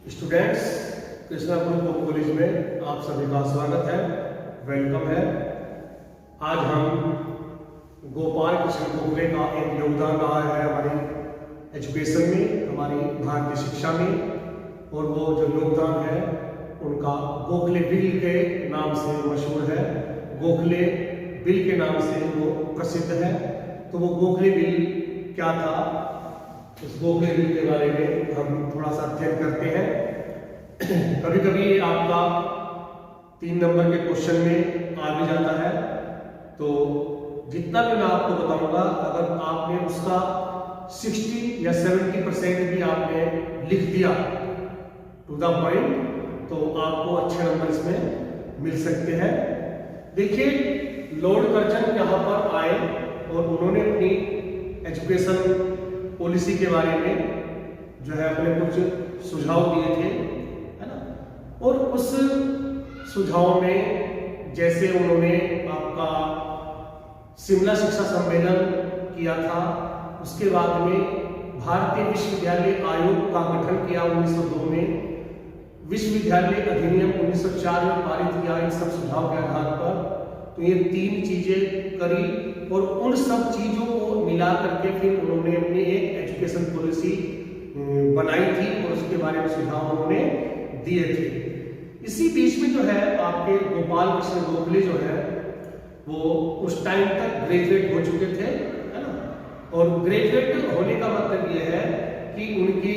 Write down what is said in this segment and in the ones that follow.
Students, Krishna group of college में आप सभी का स्वागत है, वेलकम है। आज हम गोपाल कृष्ण गोखले का एक योगदान रहा है हमारी एजुकेशन में, हमारी भारतीय शिक्षा में, और वो जो योगदान है उनका गोखले बिल के नाम से मशहूर है, गोखले बिल के नाम से वो प्रसिद्ध है। तो वो गोखले बिल क्या था, उस गोखले बिल के बारे में हम थोड़ा सा अध्ययन करते हैं। कभी कभी आपका 3 नंबर के क्वेश्चन में आ भी जाता है, तो जितना भी मैं आपको बताऊंगा, अगर आपने उसका 60 या 70% भी आपने लिख दिया टू द पॉइंट, तो आपको अच्छे नंबर इसमें मिल सकते हैं। देखिए, लॉर्ड कर्जन यहाँ पर आए और उन्होंने अपनी एजुकेशन पॉलिसी के बारे में जो है अपने कुछ सुझाव दिए थे, है ना। और उस सुझाव में जैसे उन्होंने आपका शिमला शिक्षा सम्मेलन किया था, उसके बाद में भारतीय विश्वविद्यालय आयोग का गठन किया 1902 में, विश्वविद्यालय अधिनियम 1904 में पारित किया इन सब सुझाव के आधार पर। तो ये 3 चीजें करी और उन सब चीजों को मिला करके फिर उन्होंने अपनी एक एजुकेशन पॉलिसी बनाई थी और उसके बारे में सुझाव उन्होंने दिए थे। इसी बीच में जो है आपके गोपाल कृष्ण गोखले जो है वो उस टाइम तक ग्रेजुएट हो चुके थे, है ना। और ग्रेजुएट होने का मतलब ये है कि उनकी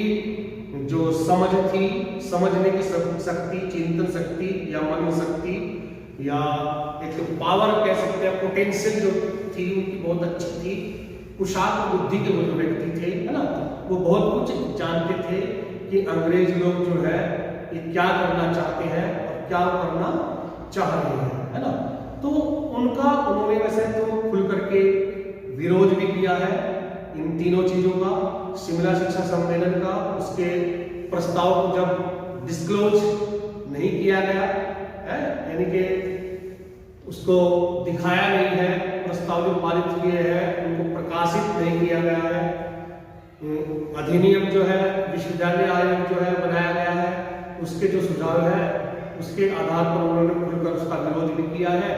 जो समझ थी, समझने की शक्ति, चिंतन शक्ति या मन शक्ति या एक पावर कह सकते हैं, पोटेंशियल जो थी उनकी बहुत अच्छी थी। कुशाग्र बुद्धि के वो जो व्यक्ति थे, है ना, वो बहुत कुछ जानते थे कि अंग्रेज लोग जो है ये क्या करना चाहते हैं और क्या करना चाह रहे हैं, है ना। तो उनका उन्होंने वैसे तो खुल करके विरोध भी किया है इन तीनों चीजों का, शिमला शिक्षा सम्मेलन का, उसके प्रस्ताव को जब डिस्क्लोज नहीं किया गया है, यानी कि उसको दिखाया नहीं है, प्रस्ताव जो पारित किए हैं उनको प्रकाशित नहीं किया गया है, अधिनियम जो है विश्वविद्यालय आयोग जो है बनाया गया है, उसके जो सुझाव है उसके आधार पर उन्होंने खुलकर उसका विरोध भी किया है।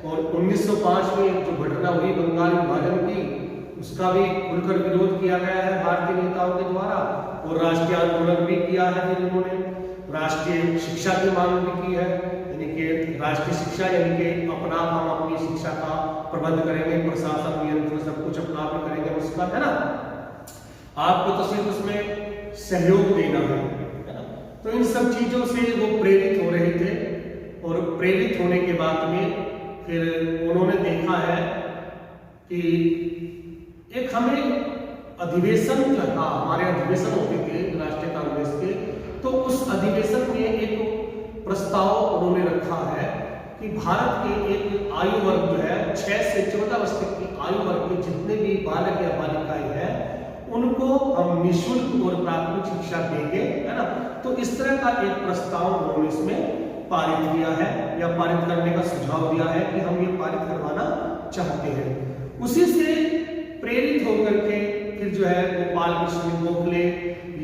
और 1905 में जो घटना हुई बंगाल विभाजन की, उसका भी खुलकर विरोध किया गया है भारतीय नेताओं के द्वारा, और राष्ट्रीय आंदोलन भी किया है। फिर उन्होंने राष्ट्रीय शिक्षा की मांग भी की है, यानी कि राष्ट्रीय शिक्षा यानी कि अपना हम अपनी शिक्षा का प्रबंध करेंगे, प्रशासन नियंत्रण सब कुछ अपना आप करेंगे, उसका, है ना, आपको तो सिर्फ उसमें सहयोग देना है ना। तो इन सब चीजों से वो प्रेरित हो रहे थे, और प्रेरित होने के बाद में फिर उन्होंने देखा है कि एक हमें अधिवेशन जो था, हमारे अधिवेशन होते थे राष्ट्रीय कांग्रेस के, तो उस अधिवेशन में एक प्रस्ताव उन्होंने रखा है कि भारत के एक आयु वर्ग जो है 6 से 14 वर्ष तक की आयु वर्ग के जितने भी बालक या बालिकाएं हैं उनको हम निःशुल्क और प्राथमिक शिक्षा देंगे, है ना। तो इस तरह का एक प्रस्ताव उन्होंने इसमें पारित किया है या पारित करने का सुझाव दिया है कि हम ये पारित करवाना चाहते हैं। उसी से प्रेरित होकर के फिर जो है गोपाल कृष्ण गोखले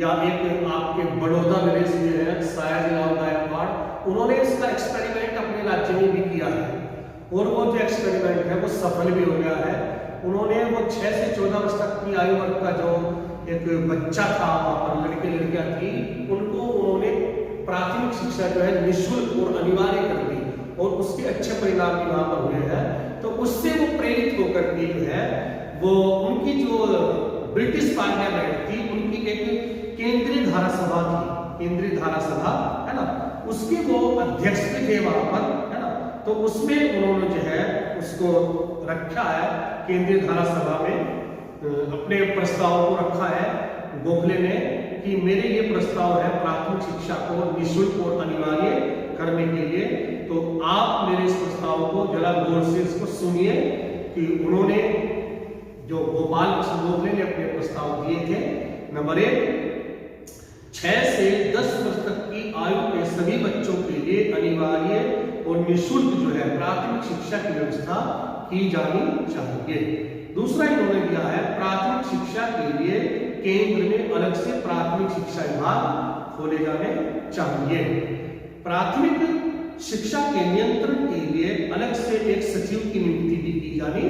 या एक आपके बड़ौदा नरेश जो है सयाजीराव गायकवाड़, उन्होंने इसका एक्सपेरिमेंट अपने राज्य में भी किया है, और वो जो एक्सपेरिमेंट है वो सफल भी हो गया है। उन्होंने वो 6 से 14 वर्ष तक की आयु वर्ग का जो एक बच्चा था, वहां पर लड़के लड़कियां थी, उनको उन्होंने प्राथमिक शिक्षा जो है निःशुल्क और अनिवार्य कर दी, और उसके अच्छे परिणाम भी वहां पर हुए हैं। तो उससे वो प्रेरित होकर के जो है वो उनकी जो ब्रिटिश पार्लियामेंट थी, उनकी एक केंद्रीय धारा सभा थी, केंद्रीय धारा सभा, है ना, उसके वो अध्यक्ष भी थे वहां पर, है ना। तो उसमें उन्होंने जो है उसको रखा है केंद्रीय धारा सभा में, अपने प्रस्ताव को रखा है गोखले ने कि मेरे ये प्रस्ताव है प्राथमिक शिक्षा को निःशुल्क और अनिवार्य करने के लिए, तो आप मेरे इस प्रस्ताव को जरा गौर से इसको सुनिए। कि उन्होंने जो गोपाल कृष्ण गोखले ने अपने प्रस्ताव दिए थे, नंबर 1, 6 से 10 वर्ष तक की आयु के सभी बच्चों के लिए अनिवार्य और निःशुल्क जो है प्राथमिक शिक्षा की व्यवस्था की जानी चाहिए। दूसरा इन्होंने दिया है प्राथमिक शिक्षा के लिए केंद्र में अलग से प्राथमिक शिक्षा विभाग खोले जाने चाहिए। प्राथमिक शिक्षा के नियंत्रण के लिए अलग से एक सचिव की नियुक्ति भी की जानी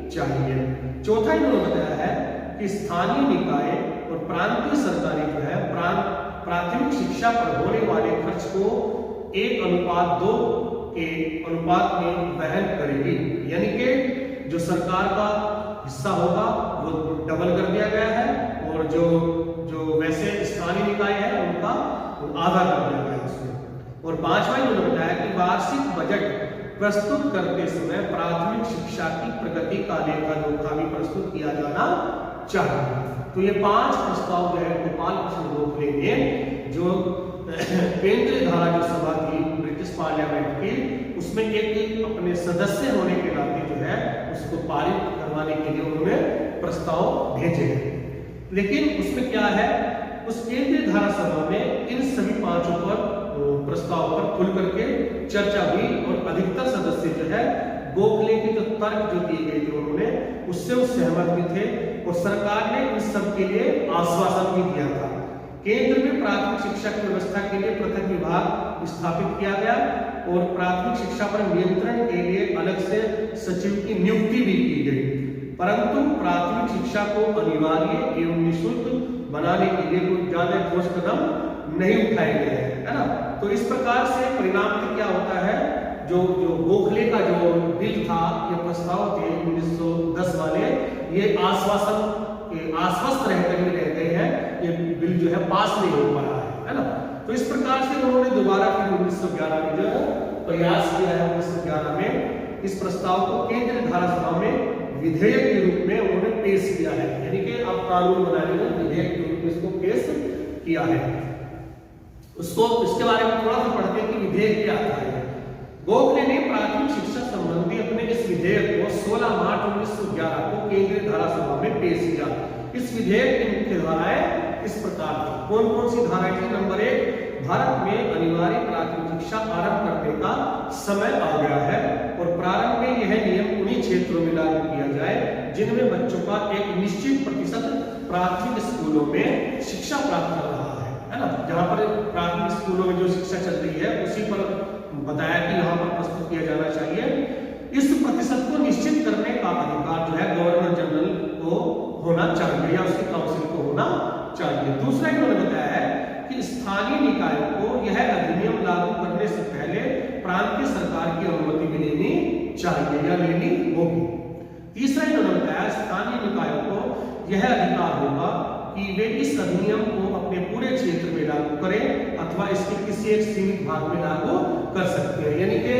चाहिए। चौथा इन्होंने बताया है कि स्थानीय निकाय और प्रांतीय सरकारें जो है प्राथमिक शिक्षा पर होने वाले खर्च को 1:2 के अनुपात में वहन करेगी। यानी कि जो सरकार का हिस्सा होगा वो डबल कर दिया गया है और जो वैसे स्थानीय निकाय है उनका आधा कर दिया गया है उसमें। और पांचवा इन्होंने बताया कि वार्षिक बजट प्रस्तुत करते समय प्राथमिक शिक्षा की प्रगति का लेखा जोखा भी प्रस्तुत किया जाना चाहिए। तो ये 5 प्रस्ताव जो है गोपाल कृष्ण गोखले ने जो केंद्रीय धारा जो सभा थी ब्रिटिश पार्लियामेंट की उसमें एक अपने सदस्य होने के नाते जो है उसको पारित करवाने के लिए उन्होंने प्रस्ताव भेजे। लेकिन उसमें क्या है, उस केंद्रीय धारा सभा में इन सभी 5 पर प्रस्ताव पर खुल करके चर्चा हुई और अधिकतर सदस्य जो है गोखले के जो तर्क जो दिए गए थे उन्होंने उससे वो सहमत भी थे और सरकार ने इन सब के लिए आश्वासन भी दिया था। केंद्र में प्राथमिक शिक्षा की व्यवस्था के लिए पृथक विभाग स्थापित किया गया और प्राथमिक शिक्षा पर नियंत्रण के लिए अलग से सचिव की नियुक्ति भी की गई, परंतु प्राथमिक शिक्षा को अनिवार्य एवं निःशुल्क बनाने के लिए कोई ज्यादा ठोस कदम नहीं उठाए गए हैं, है ना। तो इस प्रकार से परिणाम में क्या होता है, जो गोखले का जो बिल था, ये प्रस्ताव थे 1910 वाले, ये आश्वस्त रहकर भी रह गए हैं, ये बिल जो है पास नहीं हो पा रहा है ना। तो इस प्रकार से उन्होंने दोबारा फिर 1911 में जो प्रयास किया है, 1911 में इस प्रस्ताव को केंद्रीय धारा सभा में विधेयक के रूप में उन्होंने पेश किया है, यानी कि अब कानून बनाने में विधेयक के रूप में इसको पेश किया है। उसको इसके बारे में थोड़ा सा पढ़ते हैं कि विधेयक क्या आता है। गोखले ने प्राथमिक शिक्षा संबंधी अपने इस विधेयक को 16 मार्च 1911 को केंद्रीय धारा सभा में पेश किया। इस विधेयक की मुख्य धाराएं इस प्रकार थी। कौन कौन सी धाराएं थी? नंबर 1, भारत में अनिवार्य प्राथमिक शिक्षा आरंभ करने का समय आ गया है और प्रारंभ में यह नियम उन्हीं क्षेत्रों में लागू किया जाए जिनमें बच्चों का एक निश्चित प्रतिशत प्राथमिक स्कूलों में शिक्षा प्राप्त कर रहा है ना। जहां पर प्राथमिक स्कूलों में जो शिक्षा चल रही है उसी पर बताया कि यहाँ पर प्रस्तुत किया जाना चाहिए। इस प्रतिशत को निश्चित करने का अधिकार जो है गवर्नर जनरल को होना चाहिए या उसकी काउंसिल को होना चाहिए। दूसरा इन्होंने बताया है कि स्थानीय निकायों को यह अधिनियम लागू करने से पहले प्रांतीय सरकार की अनुमति भी लेनी चाहिए या लेनी होगी। तीसरा इन्होंने बताया स्थानीय निकायों को यह अधिकार होगा कि वे इस अधिनियम को अपने पूरे क्षेत्र में लागू करें अथवा इसके किसी एक सीमित भाग में लागू कर सकते हैं, यानी कि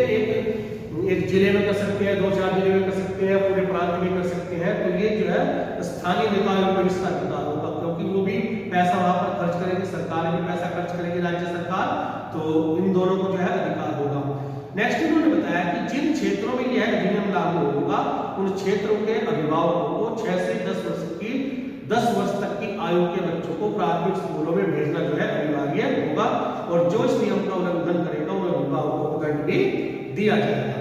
एक जिले में कर सकते हैं, 2-4 जिले में कर सकते हैं, पूरे प्रांत में कर सकते हैं। तो ये जो है स्थानीय निकायों पर इसका अधिकार होगा, क्योंकि वो भी पैसा वहां पर खर्च करेगी, सरकार भी पैसा खर्च करेगी, राज्य सरकार, तो इन दोनों को जो है अधिकार होगा। नेक्स्ट इन्होंने बताया कि जिन क्षेत्रों में यह अधिनियम लागू होगा उन क्षेत्रों के अभिभावकों को 6 से 10 वर्ष तक की आयु के बच्चों को प्राथमिक स्कूलों में भेजना जो है अनिवार्य होगा और जो इस नियम का उल्लंघन करेगा उन अभिभावकों को दंड भी दिया जाएगा।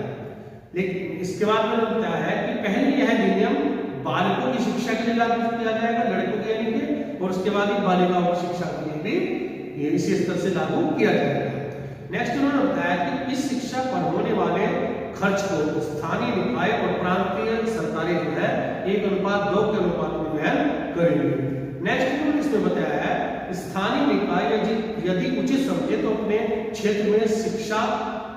लेकिन इसके बाद मैंने बताया है कि पहले यह अधिनियम बालकों की शिक्षा के लिए लागू किया जाएगा, लड़कों के यानी कि, और उसके बाद बालिकाओं की शिक्षा के लिए भी इसी स्तर से लागू किया जाएगा। नेक्स्ट उन्होंने बताया कि इस शिक्षा पर होने वाले खर्च को स्थानीय निकाय और प्रांतीय सरकारें जो है 1:2 के अनुपात में वहन करेंगे। नेक्स्ट उन्होंने इसमें बताया है स्थानीय निकाय यदि उचित समझे तो अपने क्षेत्र में शिक्षा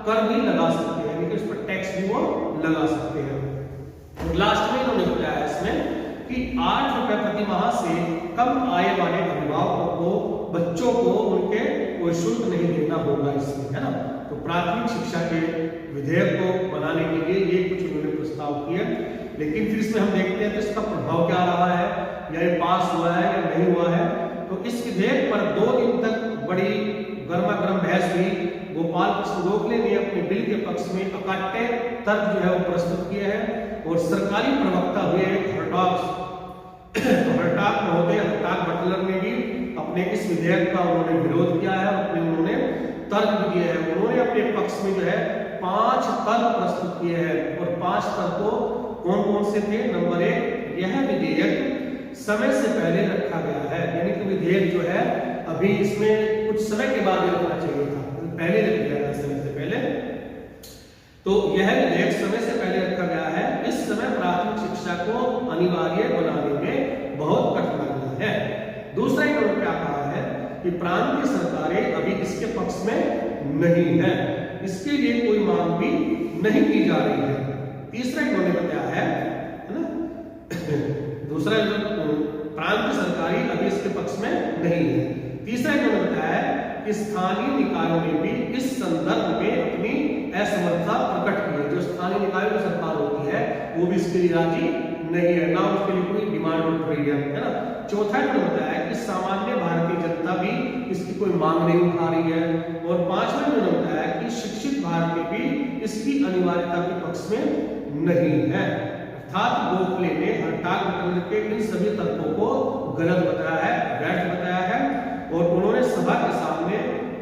कर भी लगा सकते हैं, यानी कि उस पर टैक्स भी वो लगा सकते हैं। और लास्ट में इन्होंने बताया इसमें कि 8 रुपए प्रति माह से कम आय वाले अभिभावकों को बच्चों को उनके कोई शुल्क नहीं देना होगा इसमें, है ना। तो प्राथमिक शिक्षा के विधेयक को बनाने के लिए ये कुछ उन्होंने प्रस्ताव किए, लेकिन फिर इसमें हम देखते हैं तो इसका प्रभाव क्या रहा है, या ये पास हुआ है या नहीं हुआ है। तो इस विधेयक पर 2 दिन तक बड़ी गर्मा गर्म बहस हुई। गोपाल कृष्ण गोखले ने अपने बिल के पक्ष में अकाट्य तर्क जो है वो प्रस्तुत किए हैं और सरकारी प्रवक्ता हुए हरटाक महोदय हरटाक बटलर ने भी अपने इस विधेयक का उन्होंने विरोध किया है, अपने उन्होंने तर्क दिए हैं। उन्होंने अपने पक्ष में जो है 5 तर्क प्रस्तुत किए हैं और 5 तर्कों कौन कौन से थे? नंबर 1, यह विधेयक समय से पहले रखा गया है, यानी कि विधेयक जो है अभी इसमें कुछ समय के बाद रखना चाहिए था, पहले रख दिया गया समय से पहले। तो यह विधेयक समय से पहले रखा गया है। इस समय प्राथमिक शिक्षा को अनिवार्य बनाने में बहुत कठिनाइयां है। दूसरा इन्होंने क्या कहा है कि प्रांतीय सरकारें अभी इसके पक्ष में नहीं है, इसके लिए कोई मांग भी नहीं की जा रही है। तीसरा इन्होंने बताया है ना, दूसरा प्रांतीय सरकारें अभी इसके पक्ष में नहीं है। तीसरा इन्होंने बताया है कि स्थानीय निकायों ने भी इस संदर्भ में अपनी असमर्थता प्रकट की है। जो स्थानीय निकायों की सरकार होती है वो भी इसके लिए राजी नहीं है, ना उसके लिए कोई डिमांड उठ रही है ना। चौथा इन्होंने बताया कि सामान्य भारतीय जनता भी इसकी कोई मांग नहीं उठा रही है। और पांचवा इन्होंने बताया कि शिक्षित भारतीय भी इसकी अनिवार्यता के पक्ष में नहीं है। अर्थात गोखले ने हरटाग गठबंधन के इन सभी तर्कों को गलत बताया है, व्यर्थ बताया है। और उन्होंने सभा के सामने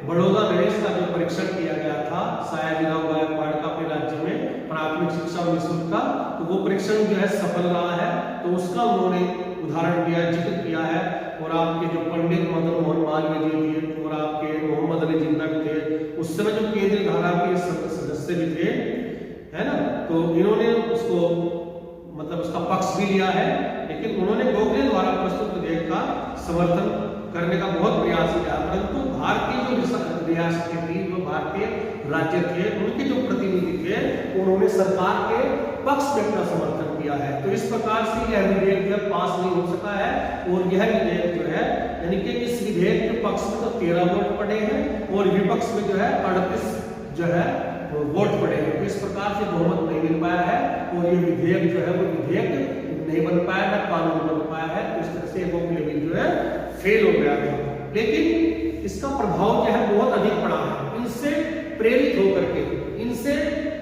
बड़ौदा नरेश का जो परीक्षण किया गया था सयाजीराव गायकवाड़ का अपने राज्य में प्राथमिक शिक्षा और निःशुल्क का, तो वो परीक्षण जो है सफल रहा है, तो उसका उन्होंने उदाहरण दिया, जिक्र किया है। और आपके जो पंडित मदन मोहन मालवीय जी थे और आपके मोहम्मद अली जिन्ना भी थे, उस समय जो केंद्रीय धारा के सदस्य भी थे, है ना, तो इन्होंने उसको मतलब उसका पक्ष भी लिया है। लेकिन उन्होंने गोखले द्वारा प्रस्तुत विधेयक का समर्थन करने का बहुत प्रयास किया, परंतु भारतीय जो रियासतें थी, जो भारतीय राज्य थे, उनके जो प्रतिनिधि थे, उन्होंने सरकार के पक्ष में अपना समर्थन किया है। तो इस प्रकार से यह विधेयक जो पास नहीं हो सका है। और यह विधेयक जो है, यानी कि इस विधेयक के पक्ष में तो 13 वोट पड़े हैं और विपक्ष में जो है 38 जो है वोट पड़े हैं। तो इस प्रकार से बहुमत नहीं मिल पाया है और ये विधेयक जो है वो विधेयक नहीं बन पाया, ना कानून बन पाया है। तो इस तरह से गोखले बिल जो है फेल हो गया था। लेकिन इसका प्रभाव जो है बहुत अधिक पड़ा है। इनसे प्रेरित होकर के, इनसे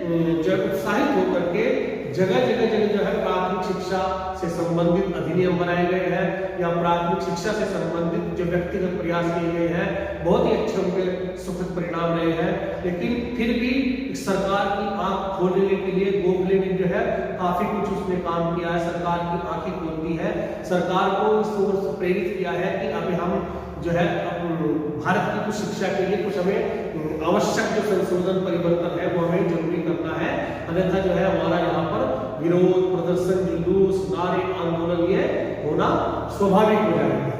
उत्साहित होकर के जगह जगह जो है प्राथमिक शिक्षा से संबंधित अधिनियम बनाए गए हैं या प्राथमिक शिक्षा से संबंधित जो व्यक्तिगत प्रयास किए गए हैं, बहुत ही अच्छे उनके सुखद परिणाम रहे हैं। लेकिन फिर भी सरकार की आंख खोलने के लिए गोखले ने जो है काफी कुछ उसने काम किया है, सरकार की आंखें खोल दी है, सरकार को इस ओर से प्रेरित किया है कि अभी हम जो है भारत की कुछ शिक्षा के लिए कुछ हमें आवश्यक जो संशोधन परिवर्तन है वो हमें जरूरी करना है, अन्यथा जो है हमारा यहाँ पर विरोध प्रदर्शन जुलूस नारे आंदोलन ये होना स्वाभाविक हो जाएगा।